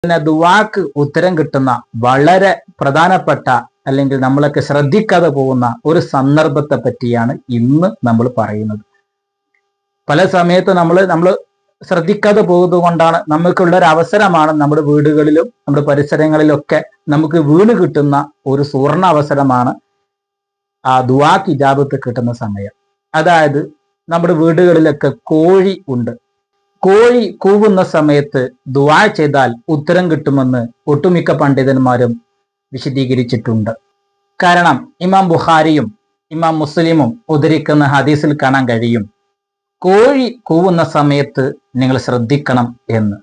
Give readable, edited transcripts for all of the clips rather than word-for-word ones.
പിന്നെ ദുആക്ക് ഉത്തരം കിട്ടുന്ന വളരെ പ്രധാനപ്പെട്ട അല്ലെങ്കിൽ നമ്മളൊക്കെ ശ്രദ്ധിക്കാതെ പോകുന്ന ഒരു സന്ദർഭത്തെ പറ്റിയാണ് ഇന്ന് നമ്മൾ പറയുന്നത്. പല സമയത്ത് നമ്മൾ ശ്രദ്ധിക്കാതെ പോകുന്നത് കൊണ്ടാണ് നമുക്കുള്ള ഒരു അവസരമാണ് നമ്മുടെ വീടുകളിലും നമ്മുടെ പരിസരങ്ങളിലൊക്കെ നമുക്ക് വീണ് കിട്ടുന്ന ഒരു സുവർണ അവസരമാണ് ആ ദുആക്ക് ഇജാബത്ത് കിട്ടുന്ന സമയം. അതായത് നമ്മുടെ വീടുകളിലൊക്കെ കോഴി ഉണ്ട്. കോഴി കൂവുന്ന സമയത്ത് ദുആ ചെയ്താൽ ഉത്തരം കിട്ടുമെന്ന് ഒട്ടുമിക്ക പണ്ഡിതന്മാരും വിശദീകരിച്ചിട്ടുണ്ട്. കാരണം ഇമാം ബുഖാരിയും ഇമാം മുസ്ലിമും ഉദ്ധരിക്കുന്ന ഹദീസിൽ കാണാൻ കഴിയും, കോഴി കൂവുന്ന സമയത്ത് നിങ്ങൾ ശ്രദ്ധിക്കണം എന്ന്.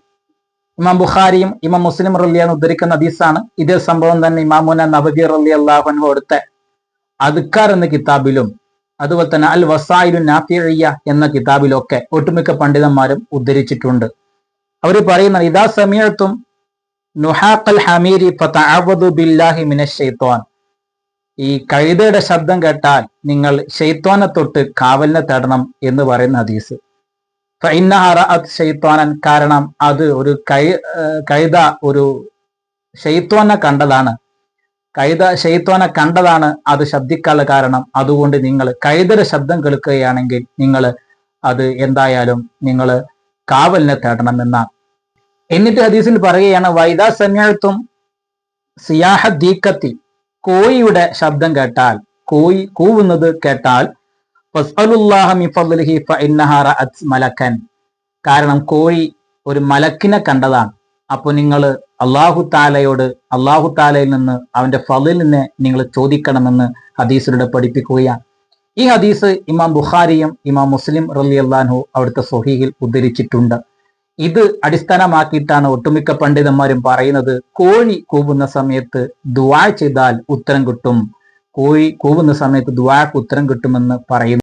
ഇമാം ബുഖാരിയും ഇമാം മുസ്ലിം റളിയല്ലാഹു അൻഹു ഉദ്ധരിക്കുന്ന ഹദീസാണ്. ഇതേ സംഭവം തന്നെ ഇമാമുന നവവി റളിയല്ലാഹു അൻഹു കൊടുത്ത അദ്കാർ എന്ന കിതാബിലും അതുപോലെ തന്നെ അൽ വസായിലു നാഫിഇയ്യ എന്ന കിതാബിലൊക്കെ ഒട്ടുമിക്ക പണ്ഡിതന്മാരും ഉദ്ധരിച്ചിട്ടുണ്ട്. അവർ പറയുന്നത്, ഇദാ സമീഅതും നുഹാഖൽ ഹമീരി ഫതഅവദു ബില്ലാഹി മിനശ് ശൈത്വാൻ. ഈ കഴുതയുടെ ശബ്ദം കേട്ടാൽ നിങ്ങൾ ശൈത്വാനെ തൊട്ട് കാവലിനെ തേടണം എന്ന് പറയുന്ന ഹദീസ്. ഫഇന്നഹ റഅത് ശൈത്വാനൻ, കാരണം അത് ഒരു കഴുത ഒരു ശൈത്വാനെ കണ്ടതാണ്. കഴുത ശൈത്വാനെ കണ്ടതാണ് അത് ശബ്ദിക്കാനുള്ള കാരണം. അതുകൊണ്ട് നിങ്ങൾ കഴുതയുടെ ശബ്ദം കേൾക്കുകയാണെങ്കിൽ നിങ്ങൾ അത് എന്തായാലും നിങ്ങൾ കാവലിനെ തേടണം എന്നാണ്. എന്നിട്ട് ഹദീസിൽ പറയുകയാണ്, വൈദാ സമീഅതും സിയാഹ ദീക്കത്തി, കോഴിയുടെ ശബ്ദം കേട്ടാൽ, കോഴി കൂവുന്നത് കേട്ടാൽ, ഫസ്അലുല്ലാഹ മിൻ ഫദ്ലിഹി ഫഇന്നഹ റഅത് മലക്കൻ, കാരണം കോഴി ഒരു മലക്കിനെ കണ്ടതാണ്. അപ്പോൾ നിങ്ങൾ അല്ലാഹു താലയിൽ നിന്ന് അവന്റെ ഫളിലിനെ നിങ്ങൾ ചോദിക്കണമെന്ന് ഹദീസിലൂടെ പഠിപ്പിക്കുകയാണ്. ഈ ഹദീസ് ഇമാം ബുഖാരിയും ഇമാം മുസ്ലിം റളിയല്ലാഹു അൻഹു അവിടുത്തെ സ്വഹീഹിൽ ഉദ്ധരിച്ചിട്ടുണ്ട്. ഇത് അടിസ്ഥാനമാക്കിയിട്ടാണ് ഒട്ടുമിക്ക പണ്ഡിതന്മാരും പറയുന്നത്, കോഴി കൂവുന്ന സമയത്ത് ദുആ ചെയ്താൽ ഉത്തരം കിട്ടും, കോഴി കൂവുന്ന സമയത്ത് ദുആക്ക് ഉത്തരം കിട്ടുമെന്ന് പറയുന്നു.